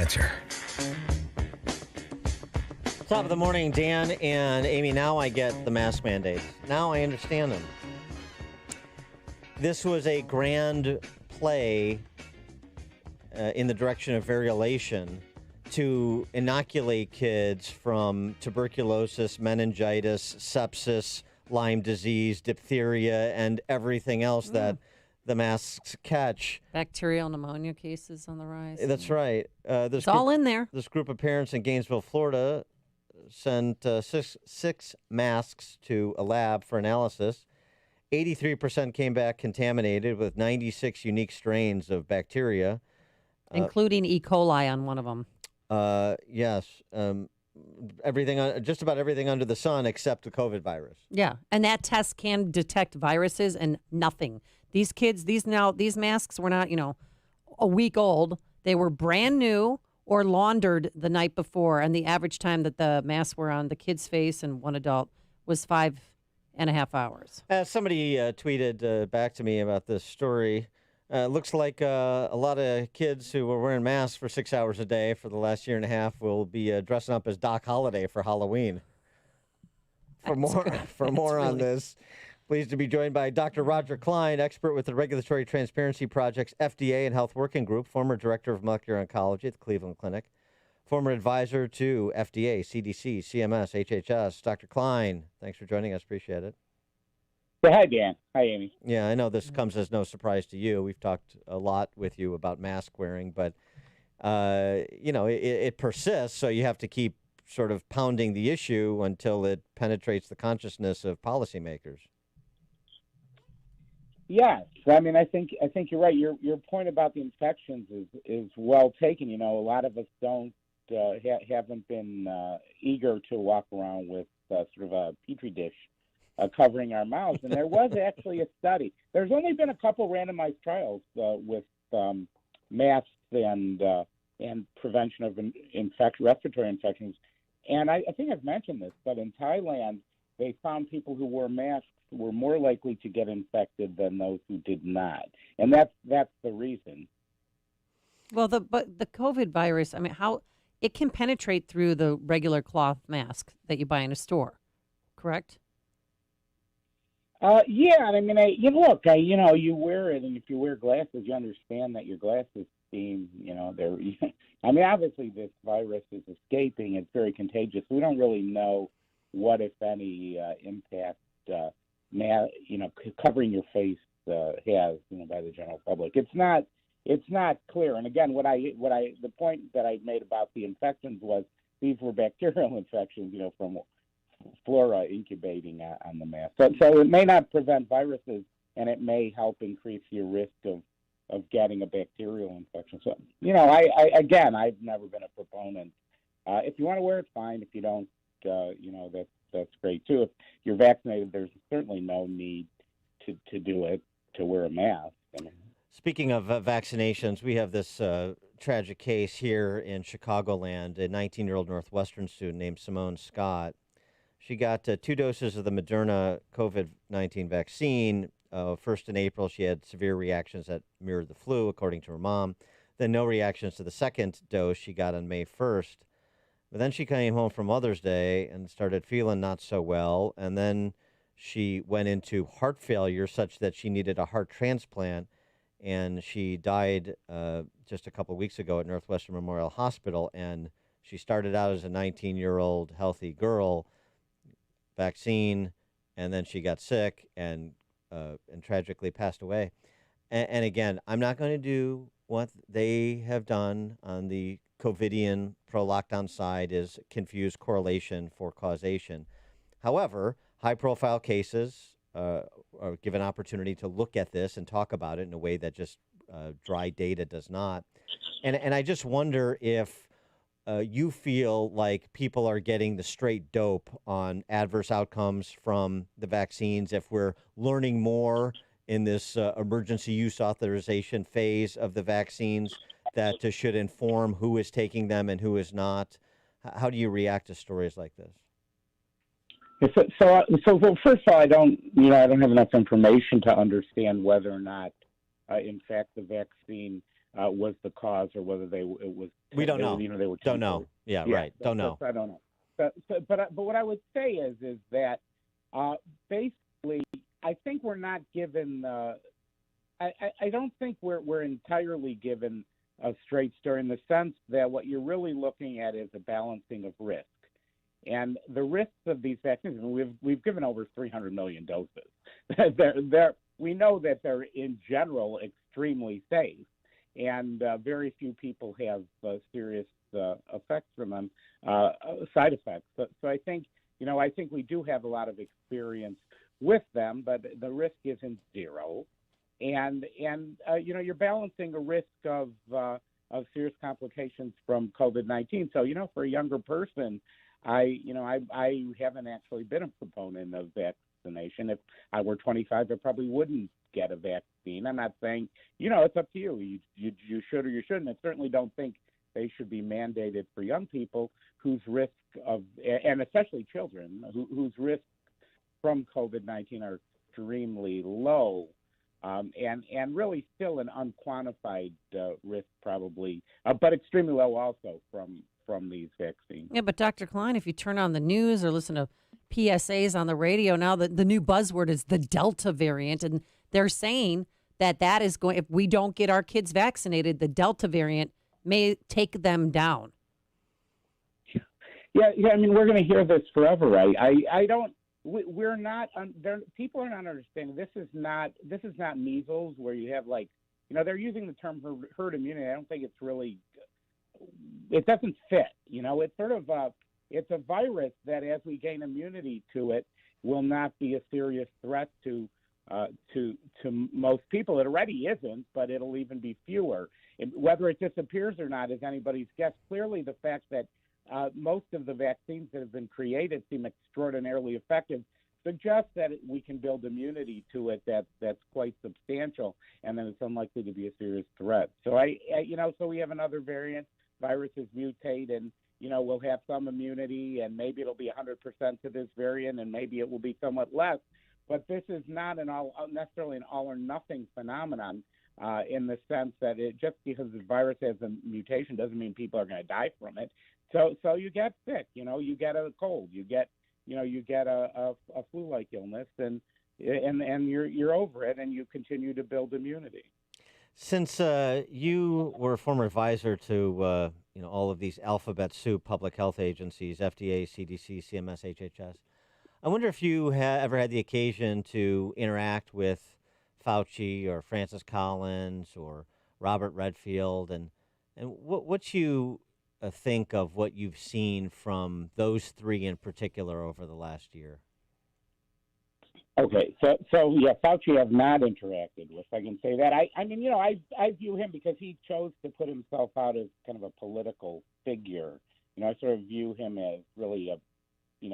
Answer. Top of the morning, Dan and Amy. Now I get the mask mandates. Now I understand them. This was a grand play in the direction of variolation to inoculate kids from tuberculosis, meningitis, sepsis, Lyme disease, diphtheria, and everything else that the masks catch. Bacterial pneumonia cases on the rise. That's right. It's all in there. This group of parents in Gainesville, Florida, sent six masks to a lab for analysis. 83% came back contaminated with 96 unique strains of bacteria. Including E. coli on one of them. Yes. Just about everything under the sun except the COVID virus. Yeah, and that test can detect viruses and nothing. These kids, these masks were not, a week old. They were brand new or laundered the night before, and the average time that the masks were on the kid's face and one adult was 5.5 hours. Somebody tweeted back to me about this story. Looks like a lot of kids who were wearing masks for 6 hours a day for the last year and a half will be dressing up as Doc Holliday for Halloween. For more on this, pleased to be joined by Dr. Roger Klein, expert with the Regulatory Transparency Project's FDA and Health Working Group, former director of molecular oncology at the Cleveland Clinic, former advisor to FDA, CDC, CMS, HHS. Dr. Klein, thanks for joining us. Appreciate it. Hi, Dan. Hi, Amy. Yeah, I know this comes as no surprise to you. We've talked a lot with you about mask wearing, but, it persists, so you have to keep sort of pounding the issue until it penetrates the consciousness of policymakers. Yes, I mean, I think you're right. Your point about the infections is well taken. A lot of us haven't been eager to walk around with sort of a petri dish covering our mouths. And there was actually a study. There's only been a couple randomized trials with masks and prevention of respiratory infections. And I think I've mentioned this, but in Thailand, they found people who wore masks were more likely to get infected than those who did not. And that's the reason. Well, the COVID virus, I mean, how it can penetrate through the regular cloth mask that you buy in a store, correct? Yeah, I mean, you wear it, and if you wear glasses, you understand that your glasses seem, they're. I mean, obviously, this virus is escaping. It's very contagious. We don't really know what, if any, impact covering your face has, by the general public. It's not clear. And again, the point that I made about the infections was these were bacterial infections, from flora incubating on the mask. So it may not prevent viruses, and it may help increase your risk of getting a bacterial infection. So, I've never been a proponent. If you want to wear it, fine. If you don't, that's great too. If you're vaccinated, there's certainly no need to do it, to wear a mask. Speaking of vaccinations, we have this tragic case here in Chicagoland, a 19-year-old Northwestern student named Simone Scott. She got 2 doses of the Moderna COVID-19 vaccine. First in April, she had severe reactions that mirrored the flu, according to her mom. Then no reactions to the second dose she got on May 1st. But then she came home for Mother's Day and started feeling not so well. And then she went into heart failure such that she needed a heart transplant. And she died just a couple of weeks ago at Northwestern Memorial Hospital. And she started out as a 19-year-old healthy girl, vaccine, and then she got sick and tragically passed away. And again, I'm not going to do what they have done on the COVIDian pro-lockdown side, is confuse correlation for causation. However, high-profile cases are given opportunity to look at this and talk about it in a way that just dry data does not. And I just wonder if you feel like people are getting the straight dope on adverse outcomes from the vaccines, if we're learning more in this emergency use authorization phase of the vaccines that should inform who is taking them and who is not. How do you react to stories like this? So first of all, I don't have enough information to understand whether or not, in fact, the vaccine was the cause, or whether it was We don't know. they were Don't temporary. know. Yeah, Yeah, right. Don't know. I don't know. But what I would say is that basically I think we're not given. I don't think we're entirely given a straight story, in the sense that what you're really looking at is a balancing of risk. And the risks of these vaccines, and we've given over 300 million doses. We know that they're in general extremely safe, and very few people have serious effects from them, side effects. So I think we do have a lot of experience with them, but the risk isn't zero. And you're balancing a risk of serious complications from COVID-19. So for a younger person, I haven't actually been a proponent of vaccination. If I were 25, I probably wouldn't get a vaccine. I'm not saying, it's up to you. You should or you shouldn't. I certainly don't think they should be mandated for young people whose risk of, and especially children, whose risk from COVID-19 are extremely low. And really still an unquantified risk, probably, but extremely low also from these vaccines. Yeah, but Dr. Klein, if you turn on the news or listen to PSAs on the radio, now the new buzzword is the Delta variant, and they're saying that is going. If we don't get our kids vaccinated, the Delta variant may take them down. Yeah. I mean, we're going to hear this forever, right? I don't. We're not. People are not understanding. This is not measles, where you have they're using the term herd immunity. I don't think it's really. It doesn't fit. It's sort of it's a virus that, as we gain immunity to it, will not be a serious threat to most people. It already isn't, but it'll even be fewer. Whether it disappears or not is anybody's guess. Clearly, the fact that most of the vaccines that have been created seem extraordinarily effective suggests that we can build immunity to it that's quite substantial, and then it's unlikely to be a serious threat. So so we have another variant. Viruses mutate, and we'll have some immunity, and maybe it'll be 100% to this variant, and maybe it will be somewhat less. But this is not necessarily an all or nothing phenomenon, in the sense that just because the virus has a mutation doesn't mean people are going to die from it. So you get sick, you get a cold, you get a flu-like illness, and you're over it, and you continue to build immunity. Since you were a former advisor to all of these alphabet soup public health agencies, FDA, CDC, CMS, HHS, I wonder if you ever had the occasion to interact with Fauci or Francis Collins or Robert Redfield, and what you think of what you've seen from those three in particular over the last year. Okay, so yeah, Fauci I've not interacted with. I can say that. I view him, because he chose to put himself out as kind of a political figure. I sort of view him as really in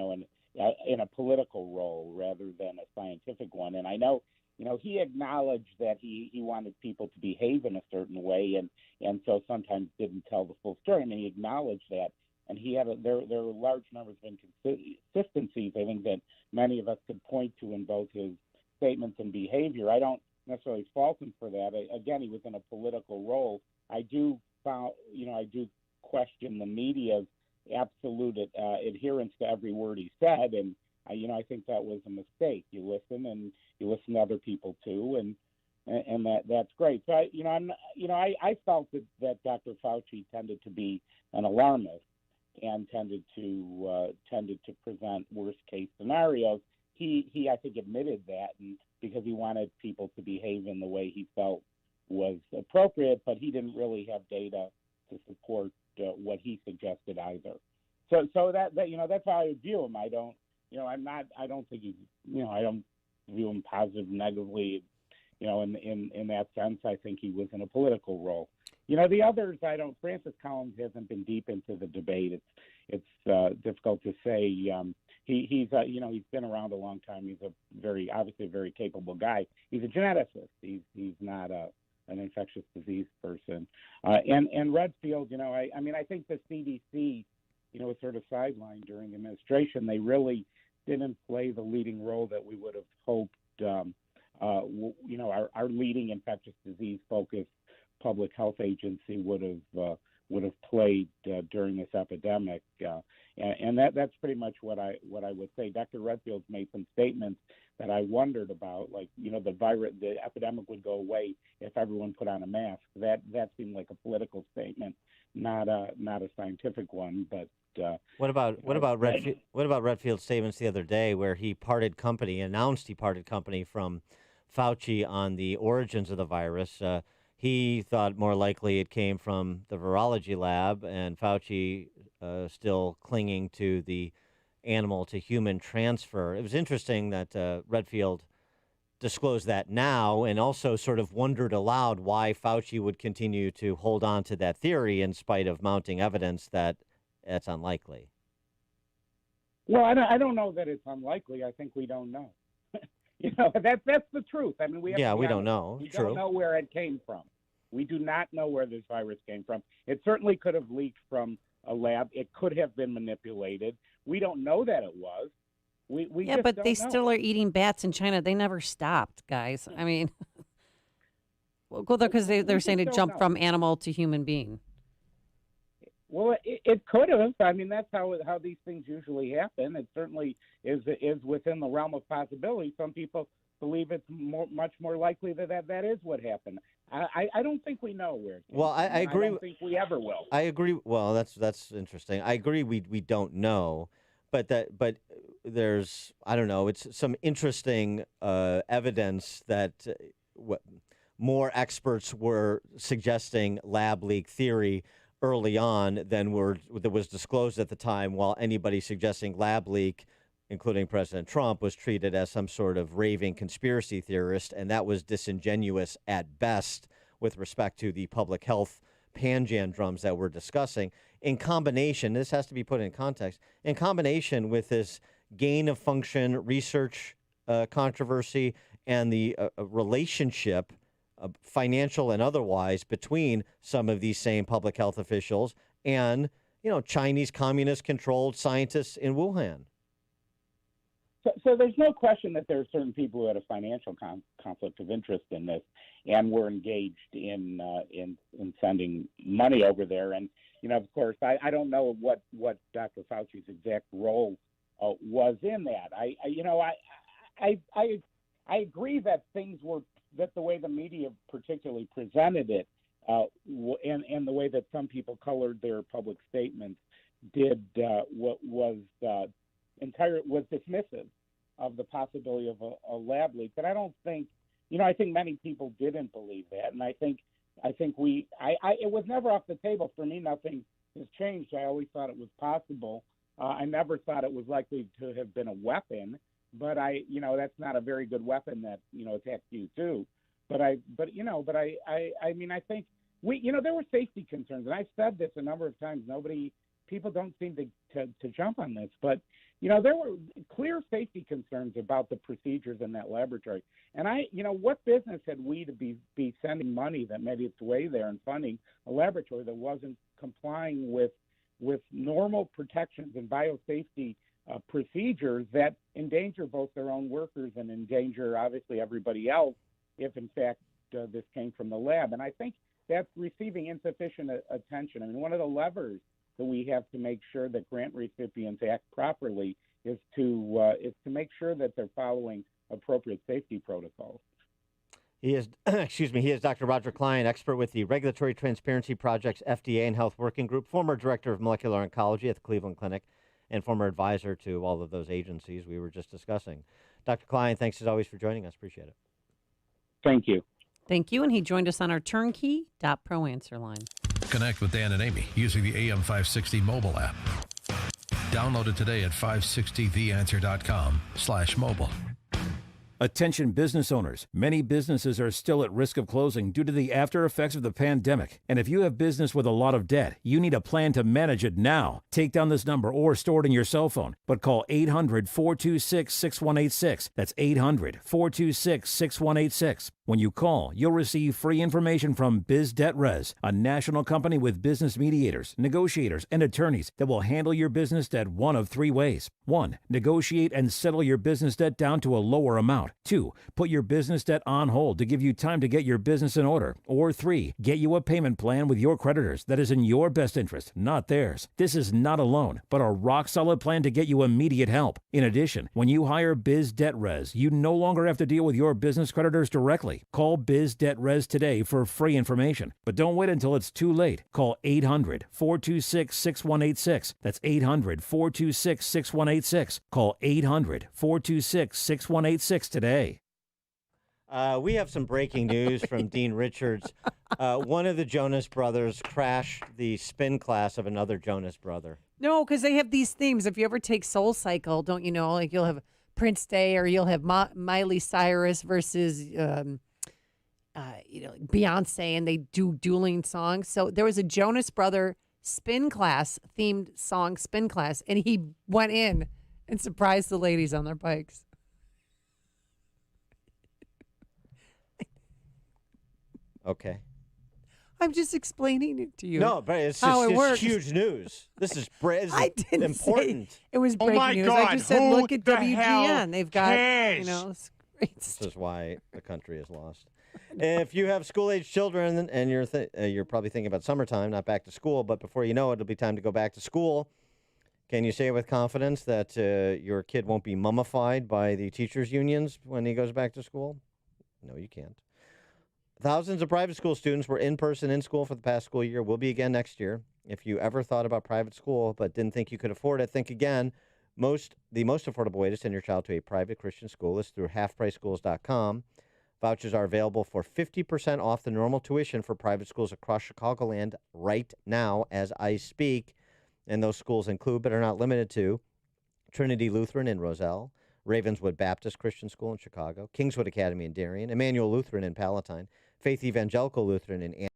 a political role rather than a scientific one. And I know, he acknowledged that he wanted people to behave in a certain way, and so sometimes didn't tell the full story. I mean, he acknowledged that. And he had there were large numbers of inconsistencies, I think, that many of us could point to in both his statements and behavior. I don't necessarily fault him for that. Again, he was in a political role. I do question the media's absolute adherence to every word he said, and I think that was a mistake. You listen to other people too, and that's great. So I felt that Dr. Fauci tended to be an alarmist, and tended to present worst case scenarios. He I think admitted that, and because he wanted people to behave in the way he felt was appropriate, but he didn't really have data to support what he suggested either. So that's how I view him. I don't think he's I don't view him positive, negatively. In that sense, I think he was in a political role. The others, I don't. Francis Collins hasn't been deep into the debate. It's difficult to say. He's been around a long time. He's obviously a very capable guy. He's a geneticist. He's not an infectious disease person. And Redfield, I think the CDC, was sort of sidelined during the administration. They really didn't play the leading role that we would have hoped. Our leading infectious disease focused public health agency would have played during this epidemic. And that's pretty much what I would say. Dr. Redfield's made some statements that I wondered about, like, the epidemic would go away if everyone put on a mask. That seemed like a political statement, not a scientific one. But what about Redfield's statements the other day, where he announced he parted company from Fauci on the origins of the virus? He thought more likely it came from the virology lab, and Fauci still clinging to the animal to human transfer. It was interesting that Redfield disclosed that now, and also sort of wondered aloud why Fauci would continue to hold on to that theory in spite of mounting evidence that it's unlikely. Well, I don't know that it's unlikely. I think we don't know. That's the truth. I mean, we don't know. We don't know where it came from. We do not know where this virus came from. It certainly could have leaked from a lab. It could have been manipulated. We don't know that it was. We yeah, just but don't they know. still are eating bats in China. They never stopped, guys. I mean, well, because they're saying it jumped from animal to human being. Well, it could have. I mean, that's how these things usually happen. It certainly is within the realm of possibility. Some people believe it's much more likely that is what happened. I don't think we know where it came Well, I from. agree. I don't think we ever will. I agree. Well, that's interesting. I agree. We don't know, but there's, I don't know. It's some interesting evidence that more experts were suggesting lab leak theory early on than that was disclosed at the time, while anybody suggesting lab leak, including President Trump, was treated as some sort of raving conspiracy theorist, and that was disingenuous at best with respect to the public health panjandrums that we're discussing. In combination, this has to be put in context, in combination with this gain of function research controversy and the relationship, financial and otherwise, between some of these same public health officials and, Chinese communist-controlled scientists in Wuhan. So there's no question that there are certain people who had a financial conflict of interest in this and were engaged in sending money over there. And, of course, I don't know what Dr. Fauci's exact role was in that. I agree that that the way the media particularly presented it and the way that some people colored their public statements was dismissive of the possibility of a lab leak. But I don't think, I think many people didn't believe that, and I think it was never off the table for me. Nothing has changed. I always thought it was possible. I never thought it was likely to have been a weapon, but that's not a very good weapon that attacks you too. But I think there were safety concerns, and I've said this a number of times. People don't seem to jump on this, but there were clear safety concerns about the procedures in that laboratory. And what business had we to be sending money that made its way there and funding a laboratory that wasn't complying with normal protections and biosafety procedures that endanger both their own workers and endanger obviously everybody else if in fact this came from the lab. And I think that's receiving insufficient attention. I mean, one of the levers that we have to make sure that grant recipients act properly is to make sure that they're following appropriate safety protocols. He is, he is Dr. Roger Klein, expert with the Regulatory Transparency Project's FDA and Health Working Group, former director of molecular oncology at the Cleveland Clinic, and former advisor to all of those agencies we were just discussing. Dr. Klein, thanks as always for joining us. Appreciate it. Thank you. Thank you. And he joined us on our turnkey.pro answer line. Connect with Dan and Amy using the AM 560 mobile app. Download it today at 560theanswer.com/mobile. Attention business owners. Many businesses are still at risk of closing due to the after effects of the pandemic. And if you have business with a lot of debt, you need a plan to manage it now. Take down this number or store it in your cell phone, but call 800-426-6186. That's 800-426-6186. When you call, you'll receive free information from BizDebtRes, a national company with business mediators, negotiators, and attorneys that will handle your business debt one of three ways. 1. Negotiate and settle your business debt down to a lower amount. 2. Put your business debt on hold to give you time to get your business in order. Or 3. Get you a payment plan with your creditors that is in your best interest, not theirs. This is not a loan, but a rock-solid plan to get you immediate help. In addition, when you hire BizDebtRes, you no longer have to deal with your business creditors directly. Call BizDebtRes today for free information. But don't wait until it's too late. Call 800-426-6186. That's 800-426-6186. Call 800-426-6186 today. We have some breaking news from Dean Richards. One of the Jonas Brothers crashed the spin class of another Jonas brother. No, because they have these themes. If you ever take Soul Cycle, don't you know, like you'll have Prince Day or you'll have Miley Cyrus versus, like Beyonce, and they do dueling songs. So there was a Jonas Brother spin class, themed song spin class, and he went in and surprised the ladies on their bikes. Okay. I'm just explaining it to you. No, but it's how just it works. huge news. This is I didn't important. say it was breaking news. God, I just said, who look at the WGN. hell They've got, cares? it's great This stuff. is why the country is lost. If you have school-age children and you're probably thinking about summertime, not back to school, but before you know it, it'll be time to go back to school. Can you say with confidence that your kid won't be mummified by the teachers' unions when he goes back to school? No, you can't. Thousands of private school students were in person in school for the past school year, will be again next year. If you ever thought about private school but didn't think you could afford it, think again. The most affordable way to send your child to a private Christian school is through halfpriceschools.com. Vouchers are available for 50% off the normal tuition for private schools across Chicagoland right now as I speak. And those schools include, but are not limited to, Trinity Lutheran in Roselle, Ravenswood Baptist Christian School in Chicago, Kingswood Academy in Darien, Emmanuel Lutheran in Palatine, Faith Evangelical Lutheran in